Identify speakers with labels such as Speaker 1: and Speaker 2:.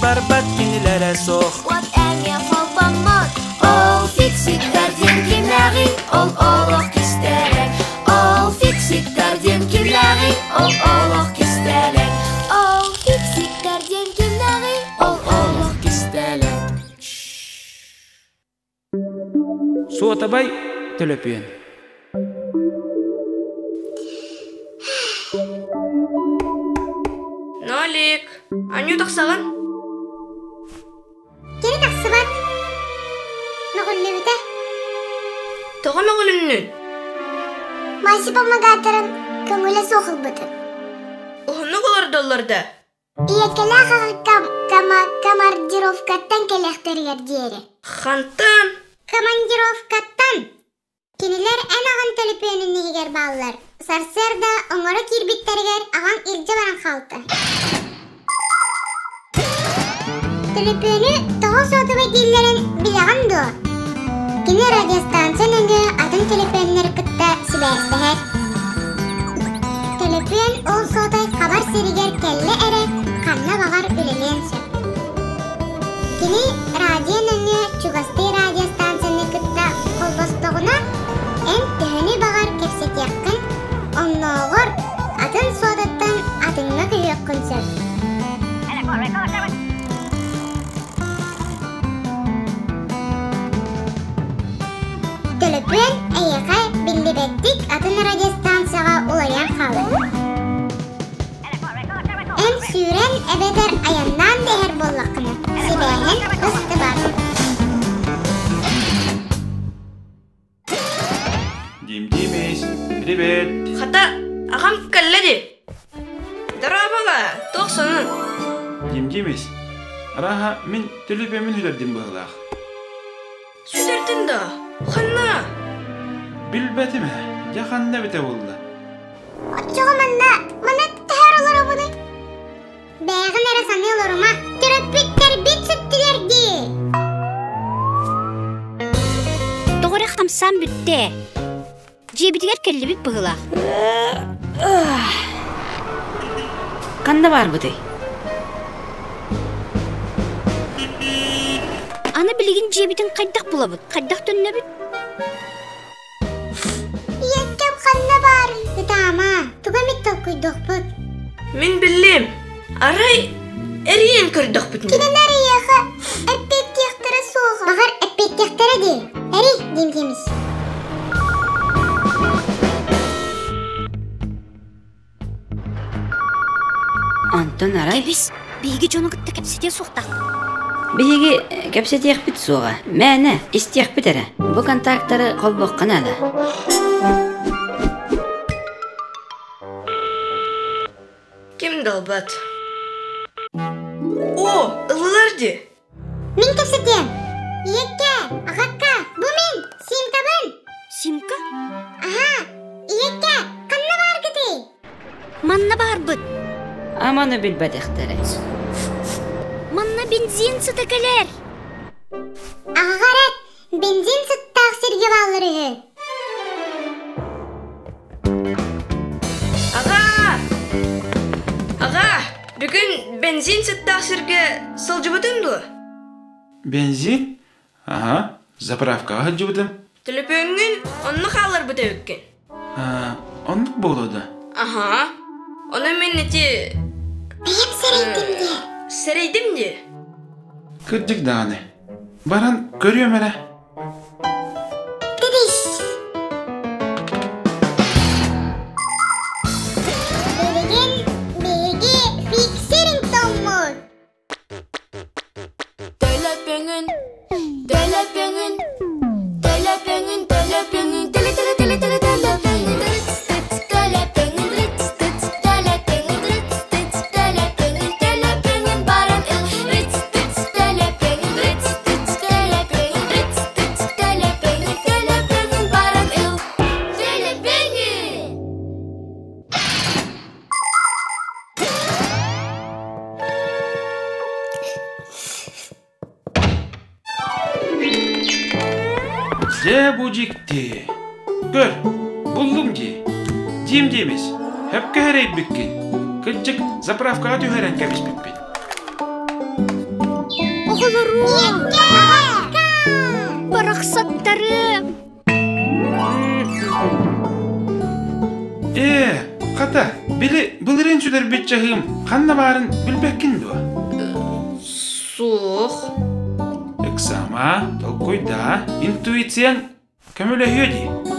Speaker 1: барбат кинилere сох.
Speaker 2: What әне холбамот. Ол фиксиктарден кимнәги, ол олох кистерек. Ол фиксиктарден кимнәги, ол олох кистерек. Ол фиксиктарден кимнәги, ол олох кистерек.
Speaker 1: Суатабай төлөпүен.
Speaker 3: Нолик, аню тақсаған?
Speaker 4: Кені тақсы бат? Нағылы біті?
Speaker 3: Тоғам ағылынның?
Speaker 4: Масы помогатырын көңілі соқыл бұты.
Speaker 3: Оғыны қолар долларда?
Speaker 4: Иекелі ақығы командировкаттан келектергер дейірі.
Speaker 3: Хантан?
Speaker 4: Командировкаттан. Кенелер ән ағын төліпенін негер балылар. Сарсерда оңыры кирбиттергер ағын ирже баран қалты. Төліпені тоғы соты бәдейлерін біліған ду. Кені радиостанциян өңі атын төліпенлер күтті сібәстігер. Төліпен ол сотай қабар серігер кәлі әрі қанна бағар үлелен сөп. Кені радион өңі Чугасты радиостанцияны күтті қолбастығына ән түхіні бағар кепсет яққын, оннағыр атын содаттан атынға күйек күнсіп. Төліпен әйеқай білдібеттік атын радиостанцияға олаян қалы. Ән сүйрен әбедер аяннан дәйір боллаққыны. Себәйін ұсты бар.
Speaker 1: Дим-димес, привет.
Speaker 3: Хата, ағам кәлләді. Дарабаға, тоқсанын.
Speaker 1: Дим-димес. Араха, мен төлөпөмін хүлердім бұғылақ.
Speaker 3: Сүдердің да, қанна.
Speaker 1: Білбәтіме, яқанда біте болды.
Speaker 4: Отчоға мана тәр олар обыны. Бәғін әрі саны оларыма түріппеттер бет сүттілерді.
Speaker 5: Тоғыры қамсан бүтті. Жебітігер кәлі біп бұғылақ.
Speaker 6: Қанда бар бұды?
Speaker 5: Аны білген жебітін қайдақ бұлабыд, қайдақ төнне бүт.
Speaker 4: Ектем қанда бар. Үтама, тұға меттал көйдіқ бұд.
Speaker 3: Мен білем. Арай, әрейін көрдіқ бүтін.
Speaker 4: Кенен әрі еқі әппеттектері соғы. Бағар әппеттектері де. Әрі демдеміз.
Speaker 6: Антон арай?
Speaker 5: Кебіс, бейге жоны күтті кәпсетен соқтақ.
Speaker 6: Бейге кәпсетеқ біт соға. Мәні, істеқ біт әрі. Бұ контакттары қолбоқ қанады.
Speaker 3: Кем далбат? О, ылылар де.
Speaker 4: Мен кәпсетем. Иекке, ағаққа, бұ мен, симкабын.
Speaker 5: Симка?
Speaker 4: Аха, иекке, қанна бар күті.
Speaker 5: Манна бар бұд.
Speaker 6: Аманы білбәдіқтері.
Speaker 5: Манна бензин сұтыкілер.
Speaker 4: Ағағарат, бензин сұттақ серге балырығы.
Speaker 3: Аға, бүгін бензин сүттақ сірге сылжы бұтын ду?
Speaker 1: Бензин? Ага, заправкаға жүбідім.
Speaker 3: Төлөпөңін онны қалар бұта өккен.
Speaker 1: Онлық болады.
Speaker 3: Аха, оны мен нете...
Speaker 4: Бәйім сәрейдім де.
Speaker 3: Сәрейдім де?
Speaker 1: Күрдік дағаны. Баран көріем әлі.
Speaker 4: Дедіш. Бәлеген фиксерін томмур.
Speaker 2: Төлөпөңін, төлөпөңін, төлөпөңін, төлөпөңін, төлөпөңін,
Speaker 1: Же бужикти. Gör, buldum ki. Diyemeyimiz. Hep kehereyip bükkin. Kılcık zapravkağa tüheren kemiş bükkin.
Speaker 5: Барақсаттарым.
Speaker 1: Қата, білі бұлырен сүлер бет жағым, қанна барын білбәккін дуа.
Speaker 3: Сух.
Speaker 1: Эксама, толкойда, интуицияң көмілі хүйді.